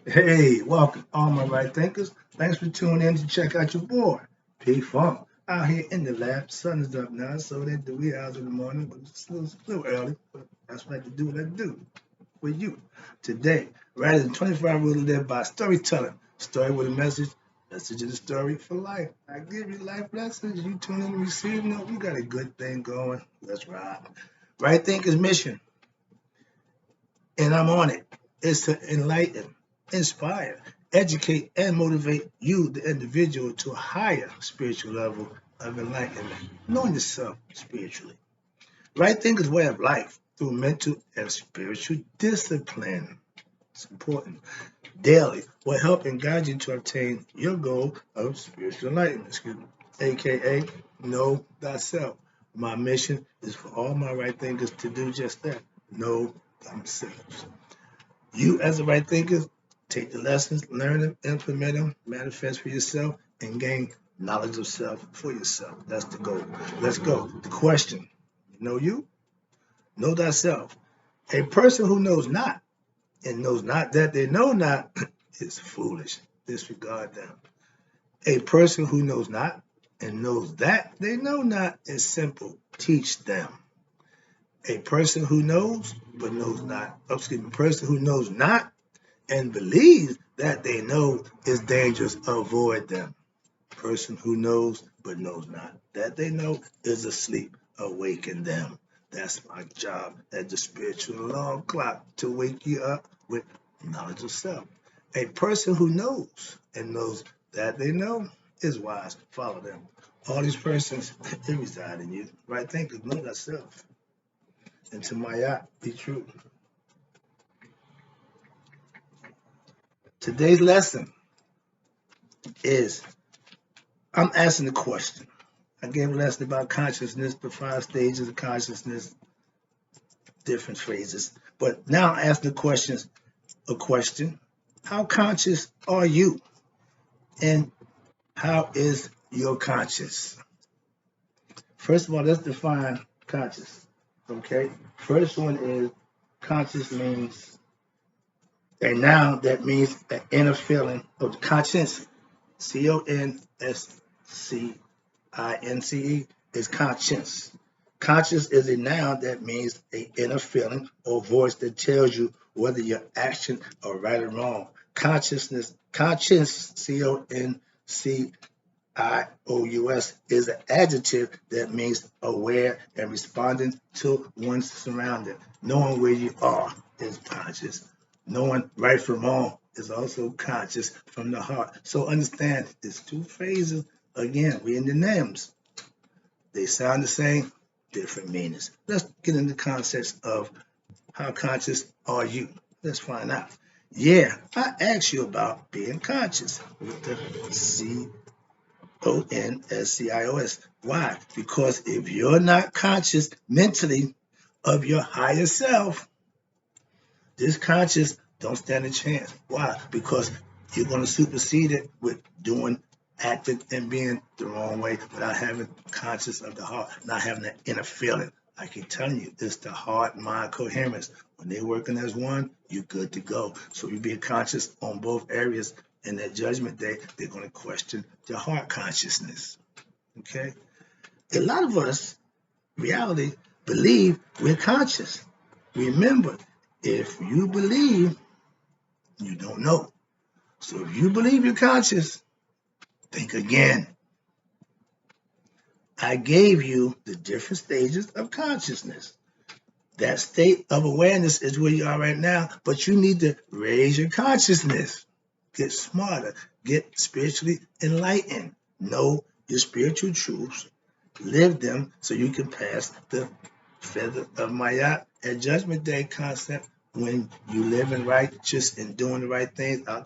Hey, welcome, all my right thinkers. Thanks for tuning in to check out your boy, P Funk. Out here in the lab, sun is up now, so they do wee hours in the morning, but it's a little early. But that's what I have to do what I do for you. Today, rather than 25 rules to live by storytelling, story with a message, message of the story for life. I give you life lessons. You tune in and receive. No, we got a good thing going. Let's ride. Right thinkers mission, and I'm on it, is to enlighten, inspire, educate, and motivate you, the individual, to a higher spiritual level of enlightenment, knowing yourself spiritually. Right thinking way of life through mental and spiritual discipline. It's important. Daily will help and guide you to obtain your goal of spiritual enlightenment, aka know thyself. My mission is for all my right thinkers to do just that. Know themselves. You, as a right thinker, take the lessons, learn them, implement them, manifest for yourself, and gain knowledge of self for yourself. That's the goal. Let's go. The question: know you? Know thyself. A person who knows not and knows not that they know not is foolish. Disregard them. A person who knows not and knows that they know not is simple. Teach them. A person who knows but knows not, a person who knows not and believes that they know is dangerous, avoid them. Person who knows but knows not that they know is asleep, awaken them. That's my job as the spiritual alarm clock to wake you up with knowledge of self. A person who knows and knows that they know is wise. Follow them. All these persons, they reside in you. Right? Think of know thyself. And to my yacht, be true. Today's lesson is I'm asking the question. I gave a lesson about consciousness, the 5 stages of consciousness, different phrases. But now I'm asking a question. How conscious are you? And how is your conscious? First of all, let's define conscious. Okay? First one is conscious means a noun that means an inner feeling of the conscience. CONSCINCE is conscience. Conscious is a noun that means an inner feeling or voice that tells you whether your action are right or wrong. Conscience, CONCIOUS, is an adjective that means aware and responding to one's surrounding. Knowing where you are is conscious. Knowing right from wrong is also conscious from the heart. So understand, it's 2 phrases. Again, we in the names. They sound the same, different meanings. Let's get into the concepts of how conscious are you. Let's find out. Yeah, I asked you about being conscious with the CONSCIOS. Why? Because if you're not conscious mentally of your higher self, this conscious don't stand a chance. Why? Because you're going to supersede it with doing, acting, and being the wrong way without having conscious of the heart, not having that inner feeling. I keep telling you, it's the heart mind coherence. When they're working as one, you're good to go. So you be conscious on both areas. In that judgment day, they're going to question the heart consciousness. Okay? A lot of us, reality, believe we're conscious. Remember, if you believe, you don't know. So if you believe you're conscious, think again. I gave you the different stages of consciousness. That state of awareness is where you are right now, but you need to raise your consciousness. Get smarter, get spiritually enlightened. Know your spiritual truths, live them so you can pass the feather of Mayat at Judgment Day concept. When you live in righteous and doing the right things, I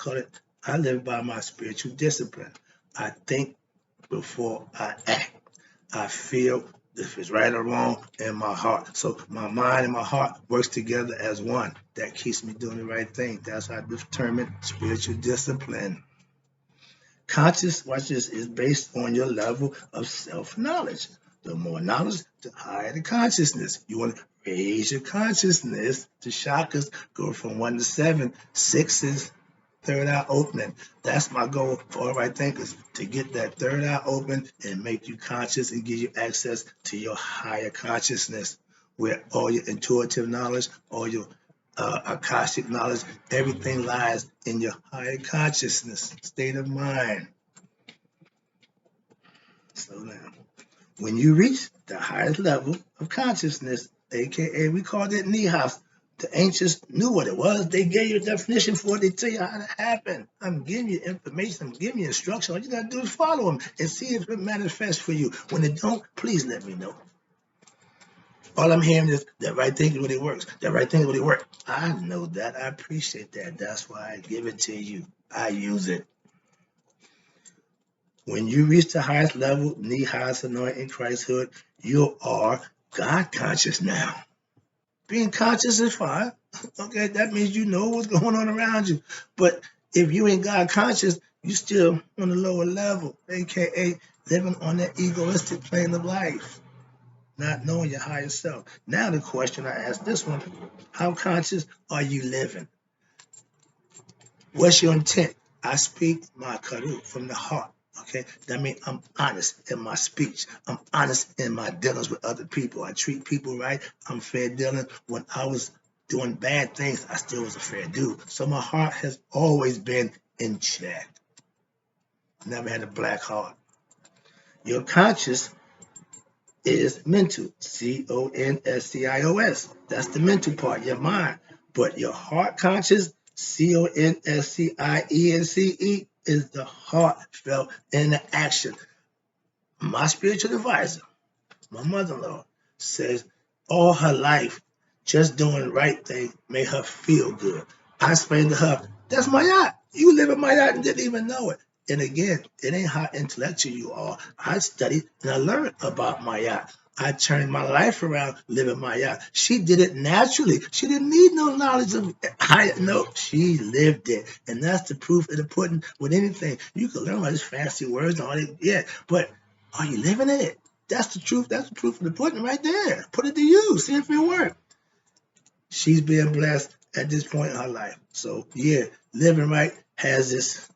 live by my spiritual discipline. I think before I act. I feel if it's right or wrong in my heart. So my mind and my heart works together as one. That keeps me doing the right thing. That's how I determine spiritual discipline. Conscious, watch this, is based on your level of self-knowledge. The more knowledge, the higher the consciousness. You want to raise your consciousness. The chakras go from 1 to 7, 6s third eye opening. That's my goal for all right thinkers, to get that third eye open and make you conscious and give you access to your higher consciousness, where all your intuitive knowledge, all your akashic knowledge, everything lies in your higher consciousness state of mind. So now, when you reach the highest level of consciousness, aka we called it Nihas, the ancients knew what it was. They gave you a definition for it. They tell you how it happened. I'm giving you information. I'm giving you instruction. All you gotta do is follow them and see if it manifests for you. When it don't, please let me know. All I'm hearing is that right thing really works. That right thing really works. I know that. I appreciate that. That's why I give it to you. I use it. When you reach the highest level, knee highest anointing, Christhood, you are God conscious now. Being conscious is fine. Okay, that means you know what's going on around you. But if you ain't God conscious, you still on the lower level, aka living on that egoistic plane of life, not knowing your higher self. Now the question I ask this one, how conscious are you living? What's your intent? I speak my karu from the heart. Okay, that means I'm honest in my speech. I'm honest in my dealings with other people. I treat people right. I'm fair dealing. When I was doing bad things, I still was a fair dude. So my heart has always been in check. Never had a black heart. Your conscious is mental. CONSCIOS. That's the mental part, your mind. But your heart conscious, CONSCIENCE, is the heartfelt interaction. My spiritual advisor, my mother-in-law, says all her life, just doing the right thing made her feel good. I explained to her, that's my yacht. You live in my yacht and didn't even know it. And again, it ain't how intellectual you are. I studied and I learned about my yacht. I turned my life around living my yacht. She did it naturally. She didn't need no knowledge of no, she lived it. And that's the proof of the pudding with anything. You can learn all these fancy words and all that, yeah, but are you living it? That's the truth. That's the proof of the pudding right there. Put it to use. See if it works. She's being blessed at this point in her life. So yeah, living right has its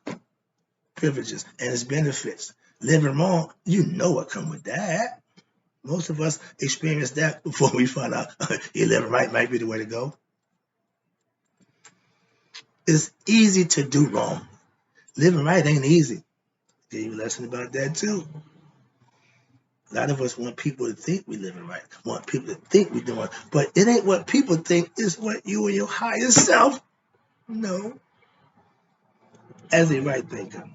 privileges and its benefits. Living wrong, you know what comes with that. Most of us experience that before we find out living right might be the way to go. It's easy to do wrong. Living right ain't easy. Gave you a lesson about that too. A lot of us want people to think we living right, want people to think we doing, but it ain't what people think, it's what you and your higher self know. As a right thinker,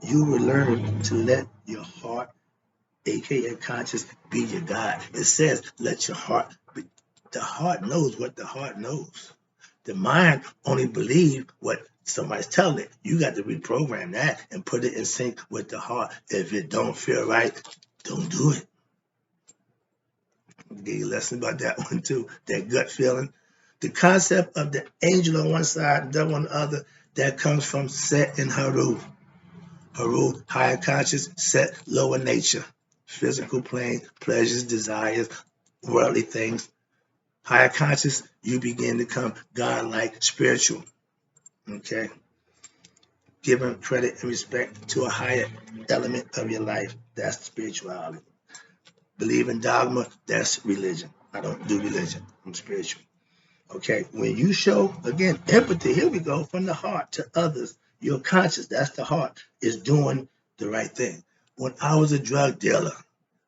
you will learn to let your heart, aka conscious, be your guide. It says, let your heart be. The heart knows what the heart knows. The mind only believes what somebody's telling it. You got to reprogram that and put it in sync with the heart. If it don't feel right, don't do it. I'll give you a lesson about that one too. That gut feeling. The concept of the angel on one side and devil on the other, that comes from Set and Haru. Haru, higher conscious, Set, lower nature. Physical plane, pleasures, desires, worldly things. Higher conscious, you begin to come God-like, spiritual. Okay? Giving credit and respect to a higher element of your life. That's spirituality. Believe in dogma, that's religion. I don't do religion. I'm spiritual. Okay, when you show, again, empathy, here we go, from the heart to others, your conscious, that's the heart, is doing the right thing. When I was a drug dealer,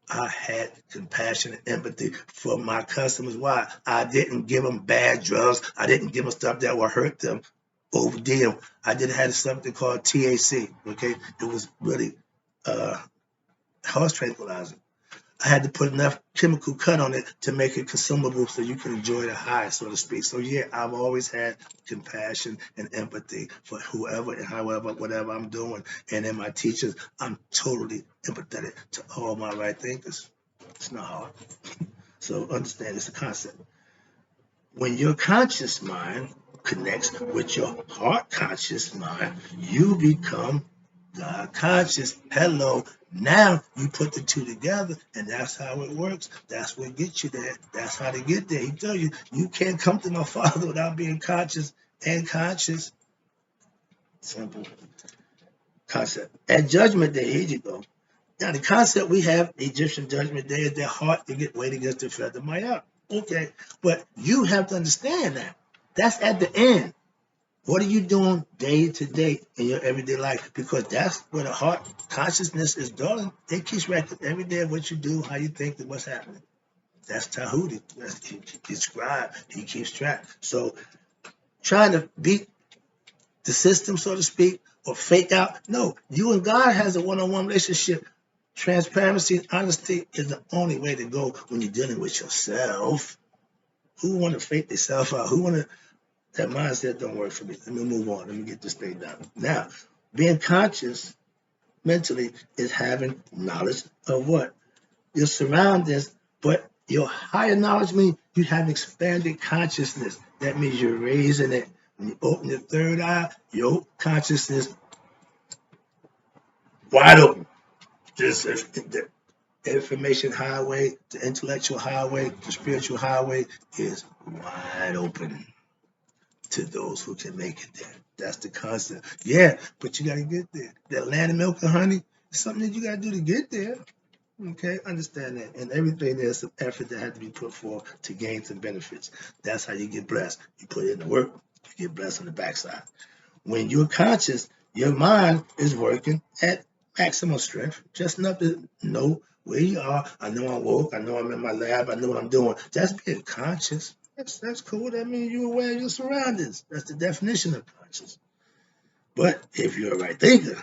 I had compassion and empathy for my customers. Why? I didn't give them bad drugs. I didn't give them stuff that would hurt them, OD them. I did have something called THC, okay? It was really horse tranquilizer. I had to put enough chemical cut on it to make it consumable so you can enjoy the high, so to speak. So yeah, I've always had compassion and empathy for whoever and however, whatever I'm doing. And in my teachers, I'm totally empathetic to all my right thinkers. It's not hard. So understand it's a concept. When your conscious mind connects with your heart conscious mind, you become God conscious. Hello. Now you put the two together, and that's how it works. That's what gets you there. That's how to get there. He tell you, you can't come to my Father without being conscious and conscious. Simple concept. At Judgment Day, here you go. Now, the concept we have, Egyptian Judgment Day, is their heart to get weighed against the feather Maya. Okay, but you have to understand that. That's at the end. What are you doing day to day in your everyday life? Because that's where the heart consciousness is dwelling. It keeps record every day of what you do, how you think, and what's happening. That's Tahuti. He's scribe. He keeps track. So trying to beat the system, so to speak, or fake out. No, you and God has a one-on-one relationship. Transparency and honesty is the only way to go when you're dealing with yourself. Who want to fake themselves out? Who want to? That mindset don't work for me. Let me move on. Let me get this thing done. Now, being conscious mentally is having knowledge of what? Your surroundings, but your higher knowledge means you have expanded consciousness. That means you're raising it. When you open your third eye, your consciousness wide open. This is the information highway, the intellectual highway, the spiritual highway is wide open to those who can make it there. That's the concept. Yeah, but you got to get there. That land of milk and honey is something that you got to do to get there. Okay, understand that. And everything there's some effort that had to be put forth to gain some benefits. That's how you get blessed. You put in the work, you get blessed on the backside. When you're conscious, your mind is working at maximum strength, just enough to know where you are. I know I'm woke. I know I'm in my lab. I know what I'm doing. That's being conscious. That's cool. That means you're aware of your surroundings. That's the definition of conscious. But if you're a right thinker,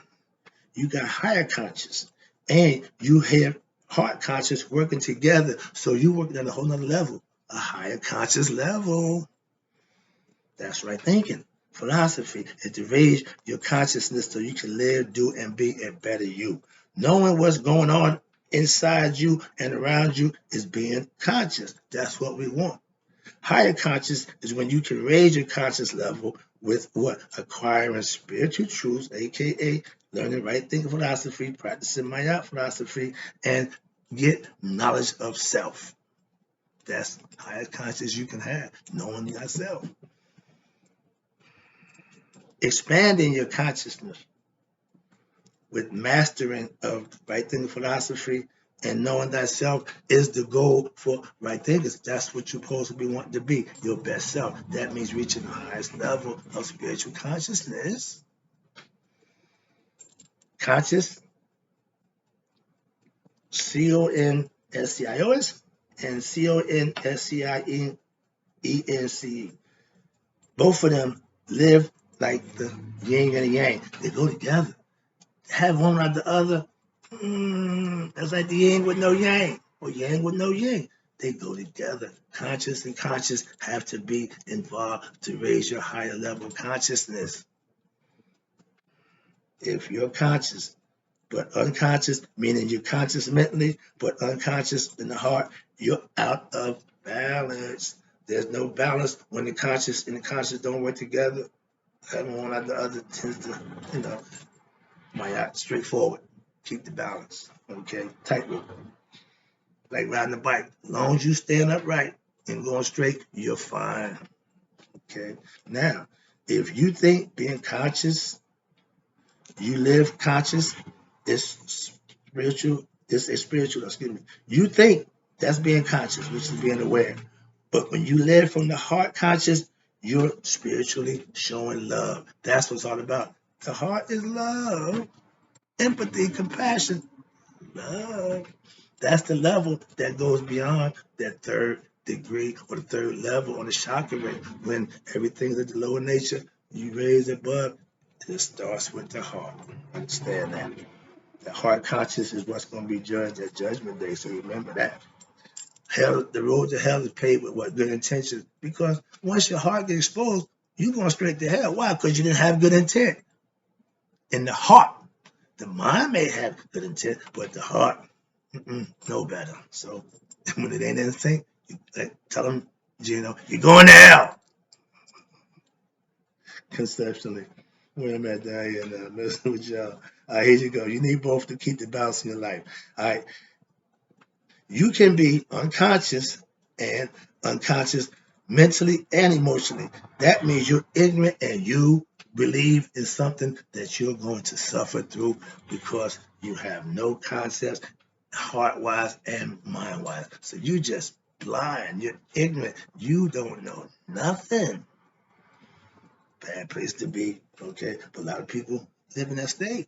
you got higher conscious, and you have heart conscious working together. So you're working at a whole nother level, a higher conscious level. That's right thinking. Philosophy is to raise your consciousness so you can live, do, and be a better you. Knowing what's going on inside you and around you is being conscious. That's what we want. Higher conscious is when you can raise your conscious level with what? Acquiring spiritual truths, aka learning right thinking philosophy, practicing Maya philosophy, and get knowledge of self. That's higher conscious you can have, knowing yourself. Expanding your consciousness with mastering of right thinking philosophy and knowing thyself is the goal for right thinkers. That's what you're supposed to be wanting to be, your best self. That means reaching the highest level of spiritual consciousness. Conscious, CONSCIOS, and CONSCIENCE. Both of them live like the yin and the yang. They go together. Have one like the other. That's like the yin with no yang, or yang with no yin. They go together. Conscious and conscious have to be involved to raise your higher level of consciousness. If you're conscious but unconscious, meaning you're conscious mentally but unconscious in the heart, you're out of balance. There's no balance when the conscious and the conscious don't work together. Having one like the other tends to, straightforward. Keep the balance. Okay, tightrope. Like riding a bike. As long as you stand upright and going straight, you're fine. Okay. Now, if you think being conscious, you live conscious, it's spiritual, excuse me. You think that's being conscious, which is being aware. But when you live from the heart conscious, you're spiritually showing love. That's what it's all about. The heart is love, empathy, compassion, love. That's the level that goes beyond that third degree or the third level on the chakra rate. When everything's at the lower nature, you raise above, it starts with the heart. Understand that. The heart conscious is what's going to be judged at Judgment Day. So remember that. Hell, the road to hell is paved with what? Good intentions. Because once your heart gets exposed, you're going straight to hell. Why? Because you didn't have good intent. In the heart, the mind may have good intent, but the heart, no better. So when it ain't anything, tell them, you're going to hell. Conceptually, where I'm at down here now, messing with y'all. All right, here you go. You need both to keep the balance in your life. All right. You can be unconscious and unconscious mentally and emotionally. That means you're ignorant and you believe in something that you're going to suffer through because you have no concepts, heart-wise and mind-wise. So you just blind, you're ignorant, you don't know nothing. Bad place to be, okay? But a lot of people live in that state,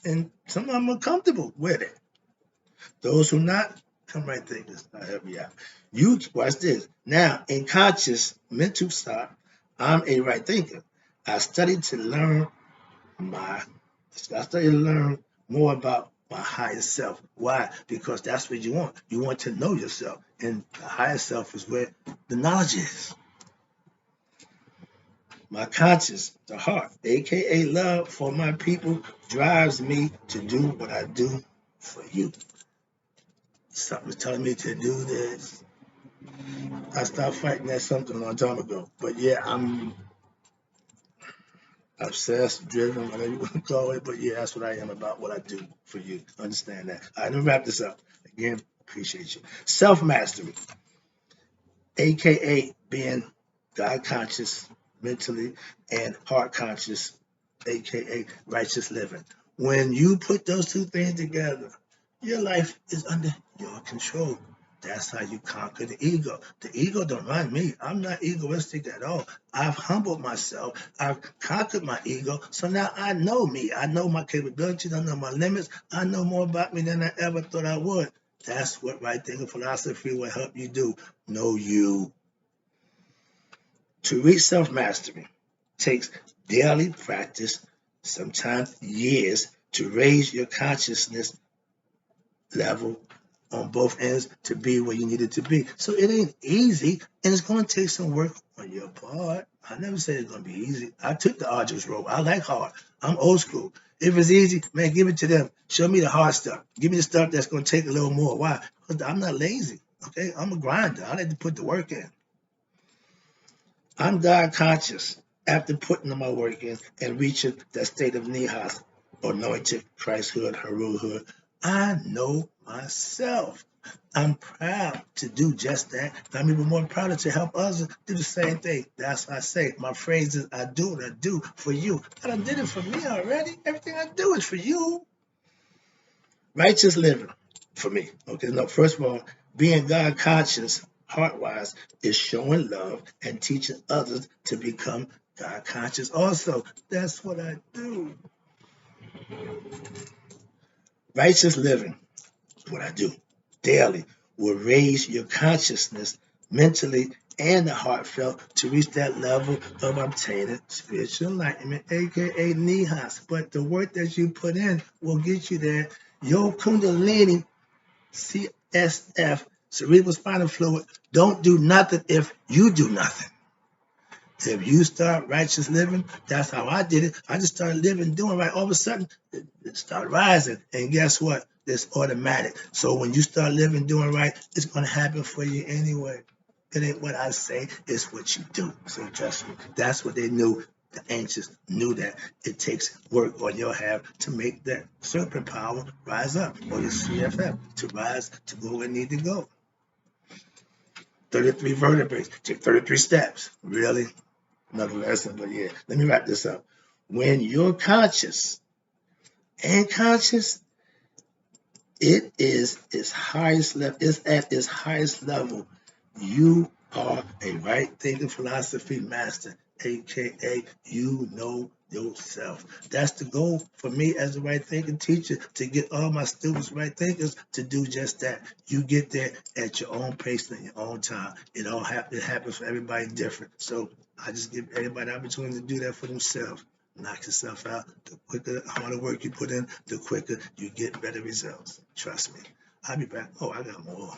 and some of them are comfortable with it. Those who not, come right thinkers. I'll help you out. You watch this. Now, in conscious mental thought, I'm a right thinker. I studied to learn more about my higher self. Why? Because that's what you want. You want to know yourself. And the higher self is where the knowledge is. My conscience, the heart, aka love for my people, drives me to do what I do for you. Something's telling me to do this. I stopped fighting that something a long time ago. But yeah, I'm obsessed, driven, whatever you want to call it. But yeah, that's what I am about what I do for you. Understand that. All right, let me wrap this up. Again, appreciate you. Self-mastery, aka being God conscious mentally and heart conscious, aka righteous living. When you put those two things together, your life is under your control. That's how you conquer the ego. The ego don't run me. I'm not egoistic at all. I've humbled myself. I've conquered my ego. So now I know me. I know my capabilities. I know my limits. I know more about me than I ever thought I would. That's what right thinking philosophy will help you do. Know you. To reach self-mastery takes daily practice, sometimes years, to raise your consciousness level on both ends to be where you need it to be. So it ain't easy, and it's going to take some work on your part. I never said it's going to be easy. I took the arduous road. I like hard. I'm old school. If it's easy, man, give it to them. Show me the hard stuff. Give me the stuff that's going to take a little more. Why? Because I'm not lazy. Okay, I'm a grinder. I like to put the work in. I'm God conscious after putting my work in and reaching that state of nihas, anointed Christhood, Haruhood. I know myself. I'm proud to do just that. I'm even more proud to help others do the same thing. That's what I say. My phrase is, I do what I do for you. I done did it for me already. Everything I do is for you. Righteous living for me. Okay, no, first of all, being God conscious, heart wise, is showing love and teaching others to become God conscious also. That's what I do. Righteous living is what I do daily will raise your consciousness mentally and the heartfelt to reach that level of obtaining spiritual enlightenment, aka nihas. But the work that you put in will get you there. Your kundalini CSF, cerebral spinal fluid, don't do nothing if you do nothing. If you start righteous living, that's how I did it. I just started living, doing right. All of a sudden, it started rising. And guess what? It's automatic. So when you start living, doing right, it's going to happen for you anyway. It ain't what I say, it's what you do. So trust me, that's what they knew. The ancients knew that it takes work on your half to make that serpent power rise up, or your CFF to rise to go where it need to go. 33 vertebrae, take 33 steps. Really? Another lesson, but yeah, let me wrap this up. When you're conscious and conscious, it is its highest level, it's at its highest level. You are a right thinking philosophy master, aka you know yourself. That's the goal for me as a right thinking teacher, to get all my students right thinkers to do just that. You get there at your own pace and your own time. It happens for everybody different. So I just give everybody the opportunity to do that for themselves. Knock yourself out. The quicker, harder work you put in, the quicker you get better results. Trust me. I'll be back. Oh, I got more.